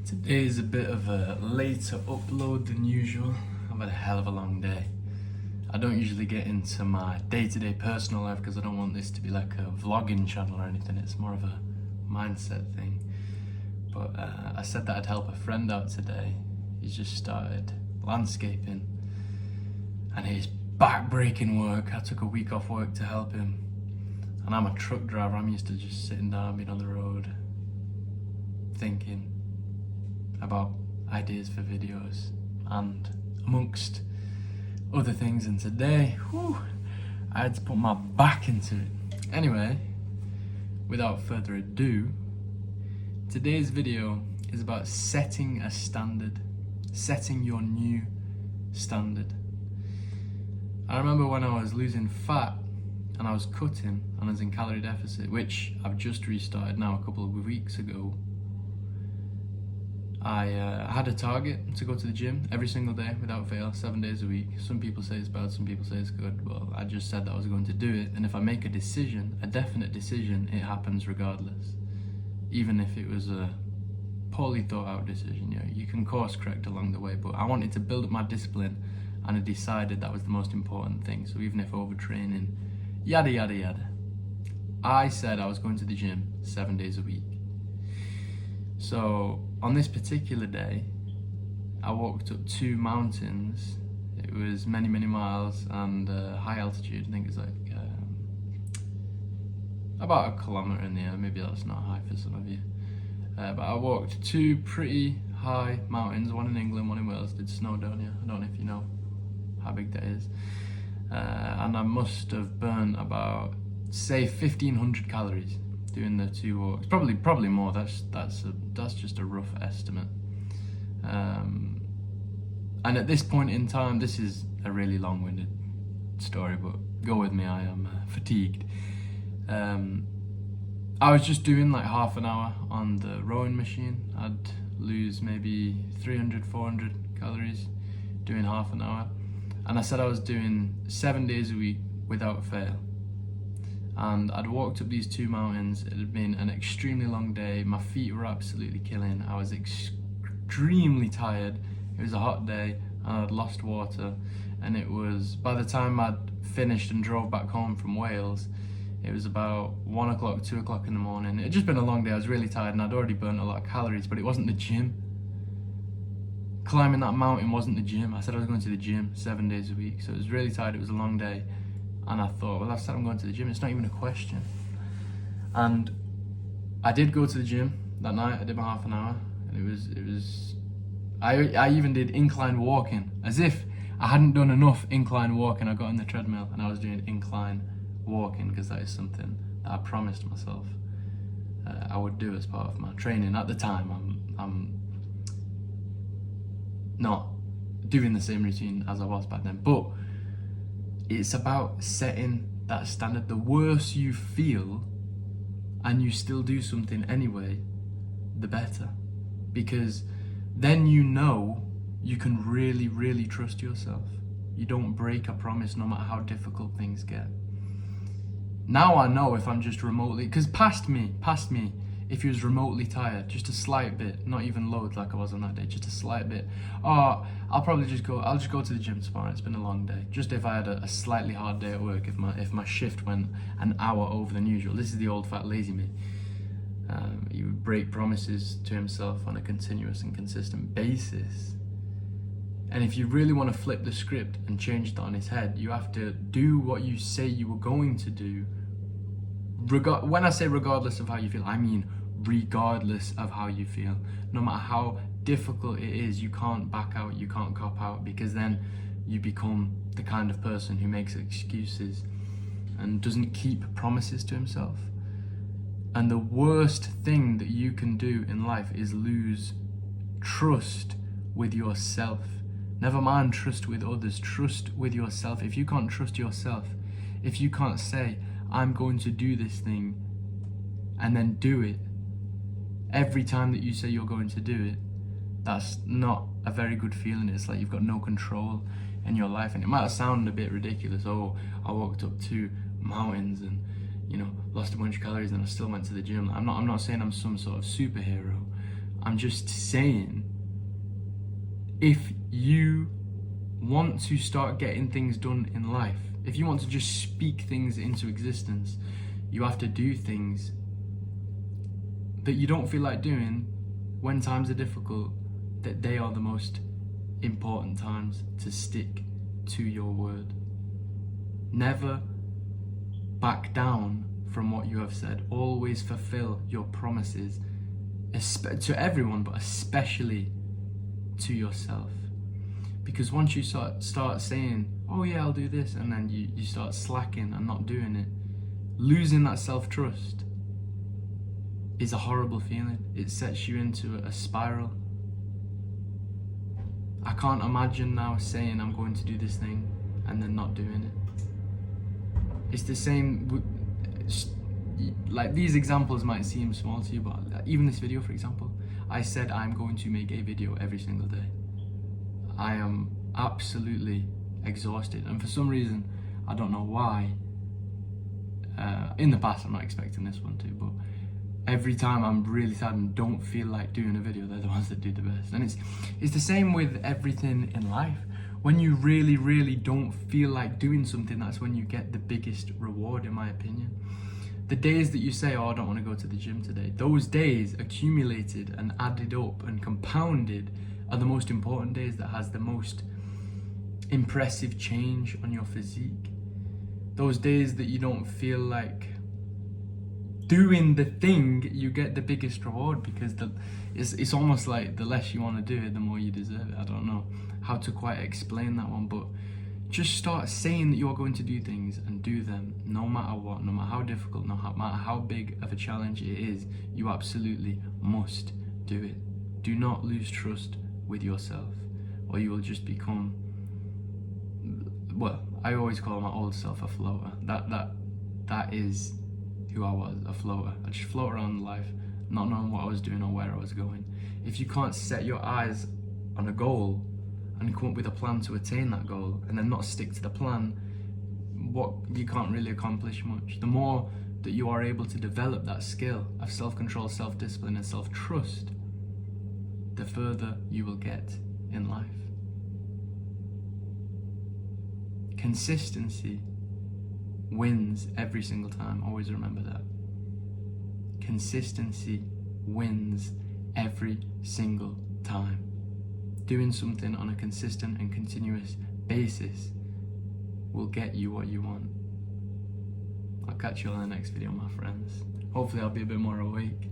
Today is a bit of a later upload than usual. I've had a hell of a long day. I don't usually get into my day-to-day personal life because I don't want this to be like a vlogging channel or anything. It's more of a mindset thing. But I said that I'd help a friend out today. He's just started landscaping and it's back-breaking work. I took a week off work to help him. And I'm a truck driver. I'm used to just sitting down, being on the road, thinking about ideas for videos and amongst other things. And today, I had to put my back into it. Anyway, without further ado, today's video is about setting a standard, setting your new standard. I remember when I was losing fat and I was cutting and I was in calorie deficit, which I've just restarted now a couple of weeks ago. I had a target to go to the gym every single day without fail, 7 days a week. Some people say it's bad, some people say it's good. Well, I just said that I was going to do it, and if I make a decision, a definite decision, it happens regardless. Even if it was a poorly thought out decision, you can course correct along the way, but I wanted to build up my discipline and I decided that was the most important thing. So even if overtraining, yada yada yada, I said I was going to the gym 7 days a week. So on this particular day, I walked up 2 mountains. It was many miles and high altitude. I think it's like about 1 kilometer in the air. Maybe that's not high for some of you. But I walked 2 pretty high mountains, one in England, one in Wales. Did snow down here. I don't know if you know how big that is. And I must have burnt about, say, 1,500 calories doing the 2 walks. Probably more. That's just a rough estimate. And at this point in time, this is a really long-winded story, but go with me. I am fatigued. I was just doing like half an hour on the rowing machine. I'd lose maybe 300-400 calories doing half an hour, and I said I was doing 7 days a week without fail. And I'd walked up these 2 mountains. It had been an extremely long day. My feet were absolutely killing. I was extremely tired. It was a hot day and I'd lost water. And it was, by the time I'd finished and drove back home from Wales, it was about 1 o'clock, 2 o'clock in the morning. It had just been a long day. I was really tired and I'd already burnt a lot of calories, but it wasn't the gym. Climbing that mountain wasn't the gym. I said I was going to the gym 7 days a week. So it was really tired. It was a long day. And I thought, well, last time I'm going to the gym, it's not even a question. And I did go to the gym that night. I did my half an hour, and I even did incline walking, as if I hadn't done enough incline walking. I got on the treadmill and I was doing incline walking because that is something that I promised myself I would do as part of my training. At the time, I'm not doing the same routine as I was back then, but it's about setting that standard. The worse you feel and you still do something anyway, the better. Because then you know you can really trust yourself. You don't break a promise no matter how difficult things get. Now I know if I'm just remotely, because past me, if he was remotely tired, just a slight bit, not even loads like I was on that day, just a slight bit, I'll just go to the gym tomorrow. It's been a long day. Just if I had a slightly hard day at work, if my shift went an hour over than usual. This is the old fat lazy me. He would break promises to himself on a continuous and consistent basis. And if you really want to flip the script and change that on its head, you have to do what you say you were going to do. When I say regardless of how you feel, I mean regardless of how you feel. No matter how difficult it is, you can't back out, you can't cop out, because then you become the kind of person who makes excuses and doesn't keep promises to himself. And the worst thing that you can do in life is lose trust with yourself. Never mind trust with others, trust with yourself. If you can't trust yourself, if you can't say, I'm going to do this thing, and then do it every time that you say you're going to do it, that's not a very good feeling. It's like you've got no control in your life. And it might sound a bit ridiculous. Oh, I walked up 2 mountains and lost a bunch of calories and I still went to the gym. I'm not saying I'm some sort of superhero. I'm just saying, if you want to start getting things done in life, if you want to just speak things into existence, you have to do things that you don't feel like doing when times are difficult, that they are the most important times to stick to your word. Never back down from what you have said. Always fulfill your promises, to everyone, but especially to yourself. Because once you start saying, oh yeah, I'll do this, and then you start slacking and not doing it, losing that self-trust is a horrible feeling. It sets you into a spiral. I can't imagine now saying I'm going to do this thing and then not doing it. It's the same, like these examples might seem small to you, but even this video, for example, I said I'm going to make a video every single day. I am absolutely exhausted, and for some reason, I don't know why, in the past I'm not expecting this one to, but every time I'm really sad and don't feel like doing a video, they're the ones that do the best. And it's the same with everything in life. When you really, really don't feel like doing something, that's when you get the biggest reward, in my opinion. The days that you say, oh, I don't want to go to the gym today, those days accumulated and added up and compounded are the most important days, that has the most impressive change on your physique. Those days that you don't feel like doing the thing, you get the biggest reward, because it's almost like the less you want to do it, the more you deserve it. I don't know how to quite explain that one, but just start saying that you're going to do things and do them no matter what, no matter how difficult, no matter how big of a challenge it is. You absolutely must do it. Do not lose trust with yourself, or you will just become, well, I always call my old self a floater. That is who I was, a floater. I just float around life, not knowing what I was doing or where I was going. If you can't set your eyes on a goal and come up with a plan to attain that goal, and then not stick to the plan, you can't really accomplish much. The more that you are able to develop that skill of self-control, self-discipline, and self-trust, the further you will get in life. Consistency wins every single time. Always remember that. Consistency wins every single time. Doing something on a consistent and continuous basis will get you what you want. I'll catch you on the next video, my friends. Hopefully I'll be a bit more awake.